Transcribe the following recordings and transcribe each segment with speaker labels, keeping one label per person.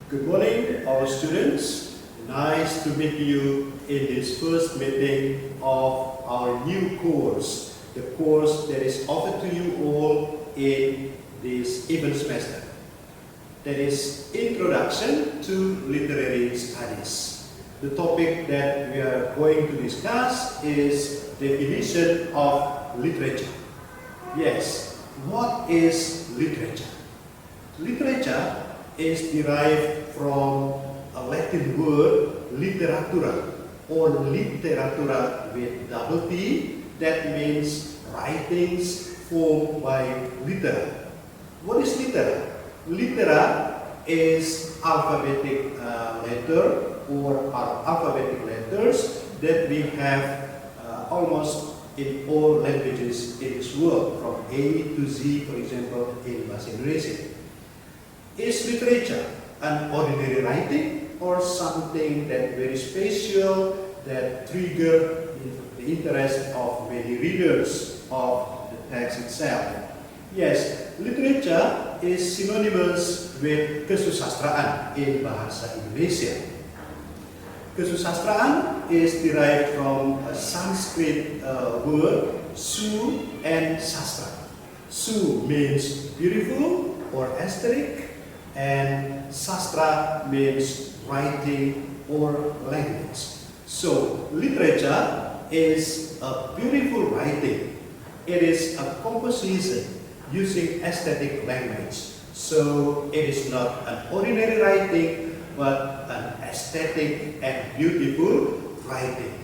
Speaker 1: Good morning, all students. Nice to meet you in this first meeting of our new course, the course that is offered to you all in this even semester. That is Introduction to Literary Studies. The topic that we are going to discuss is definition of literature. Yes, what is literature? Literature is derived from a Latin word literatura or literatura with double T, that means writings formed by litera. What is litera? Litera is alphabetic letter or alphabetic letters that we have almost in all languages in this world, from A to Z, for example, in Bahasa Indonesia. Is literature an ordinary writing or something that very special that trigger the interest of many readers of the text itself? Yes, literature is synonymous with kesusastraan in Bahasa Indonesia. Kesusastraan is derived from a Sanskrit word su and sastra. Su means beautiful or aesthetic, and sastra means writing or language. So literature is a beautiful writing. It is a composition using aesthetic language. So it is not an ordinary writing, but an aesthetic and beautiful writing.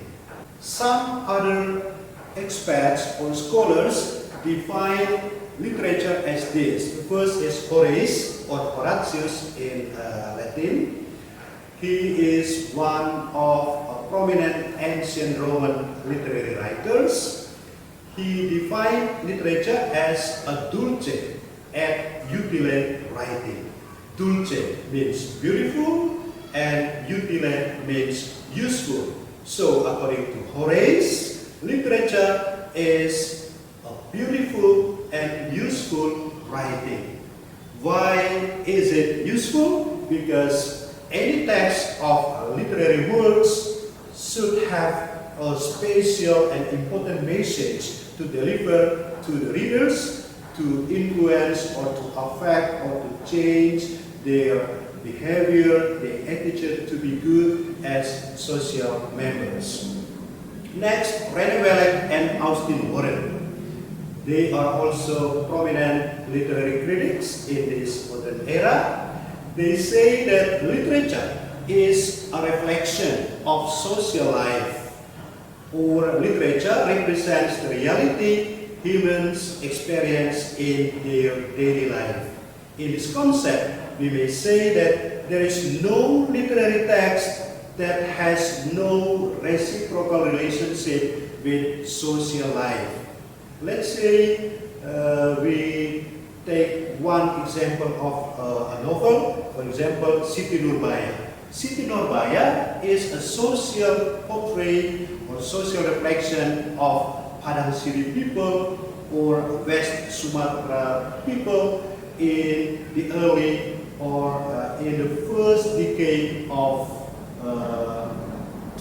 Speaker 1: Some other experts or scholars define literature as this. The first is Horace or Horatius in Latin. He is one of prominent ancient Roman literary writers. He defined literature as a dulce et utile writing. Dulce means beautiful and utile means useful. So according to Horace, literature is a beautiful and useful writing. Why is it useful? Because any text of literary works should have a special and important message to deliver to the readers, to influence or to affect or to change their behavior, their attitude to be good as social members. Next, René Wellek and Austin Warren. They are also prominent literary critics in this modern era. They say that literature is a reflection of social life, or literature represents the reality humans experience in their daily life. In this concept, we may say that there is no literary text that has no reciprocal relationship with social life. Let's say we take one example of a novel, for example, Siti Nurbaya. Siti Nurbaya is a social portrait or social reflection of Padang Siri people or West Sumatra people in the early or in the first decade of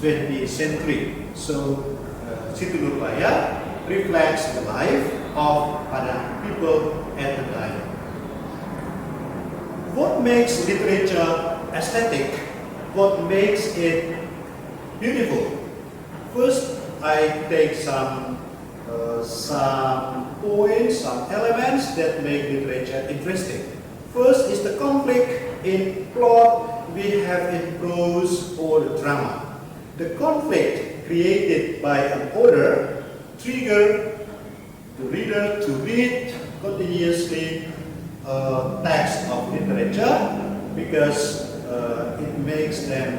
Speaker 1: 20th century. So Siti Nurbaya reflects the life of Padang people at the time. What makes literature aesthetic? What makes it beautiful? First, I take some points, some elements that make literature interesting. First is the conflict in plot we have in prose or drama. The conflict created by an author trigger the reader to read continuously a text of literature because it makes them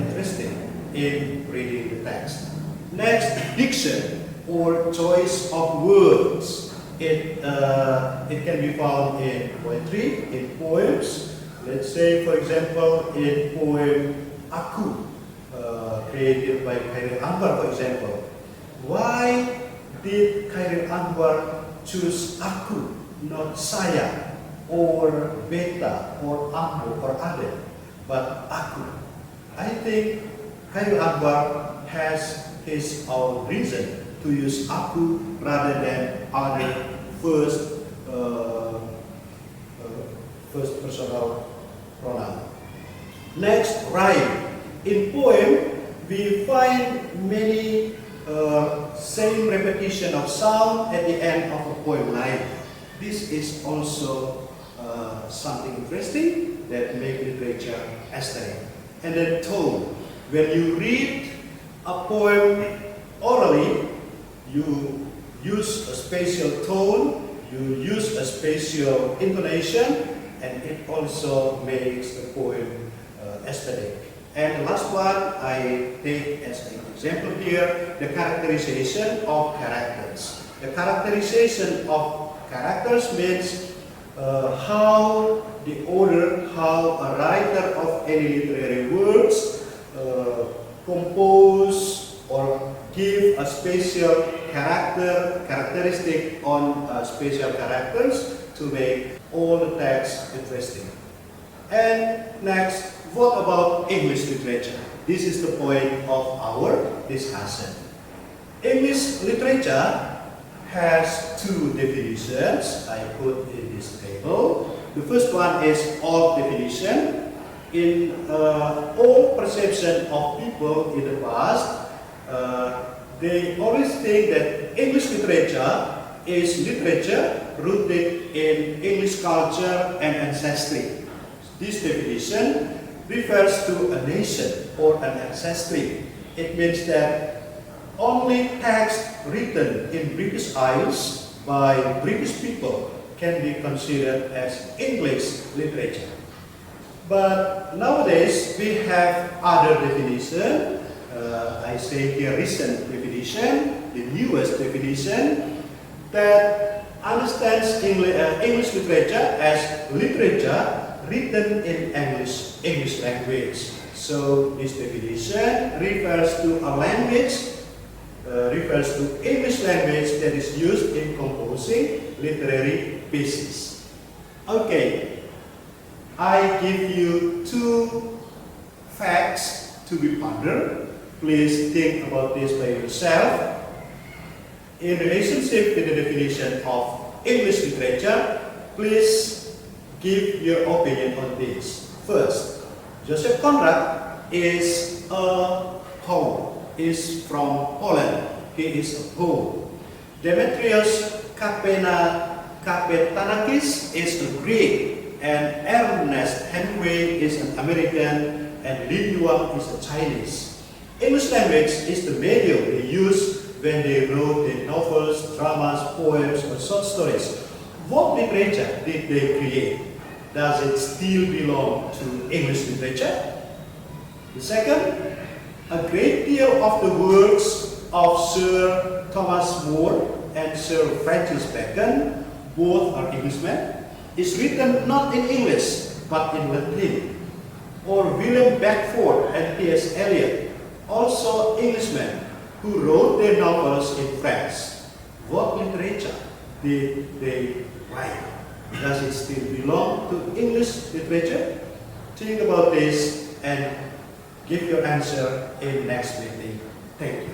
Speaker 1: interested in reading the text. Next, diction or choice of words. It can be found in poetry, in poems. Let's say, for example, in poem Aku, created by Khairil Anwar, for example. Why did Khairil Anwar choose aku, not saya, or beta, or ambo, or ade? but aku. I think Khairul Akbar has his own reason to use aku rather than other first personal pronoun. Next, rhyme. In poem, we find many same repetition of sound at the end of a poem line. This is also something interesting that makes literature aesthetic. And then tone. When you read a poem orally, you use a spatial tone, you use a spatial intonation, and it also makes the poem aesthetic. And the last one I take as an example here, the characterization of characters. The characterization of characters means how the author, how a writer of any literary works compose or give a special characteristic on special characters to make all the text interesting. And next, what about English literature? This is the point of our discussion. English literature has two definitions I put in this table. The first one is old definition. In old perception of people in the past, they always think that English literature is literature rooted in English culture and ancestry. This definition refers to a nation or an ancestry. It means that only text written in British Isles by British people can be considered as English literature. But nowadays we have other definition. I say here recent definition, the newest definition that understands English literature as literature written in English language. So this definition refers to a language, refers to English language that is used in composing literary pieces. Okay, I give you two facts to be pondered. Please think about this by yourself. In relationship with the definition of English literature, please give your opinion on this. First, Joseph Conrad is a poet, is from Poland. He is a poet. Demetrius Kapetanakis is a Greek, and Ernest Hemingway is an American, and Lin Yuang is a Chinese. English language is the medium they use when they wrote their novels, dramas, poems, or short stories. What literature did they create? Does it still belong to English literature? The second, a great deal of the works of Sir Thomas More and Sir Francis Bacon, both are Englishmen, is written not in English but in Latin. Or William Beckford and T.S. Eliot, also Englishmen, who wrote their novels in French. What literature did they write? Does it still belong to English literature? Think about this and give your answer in next meeting. Thank you.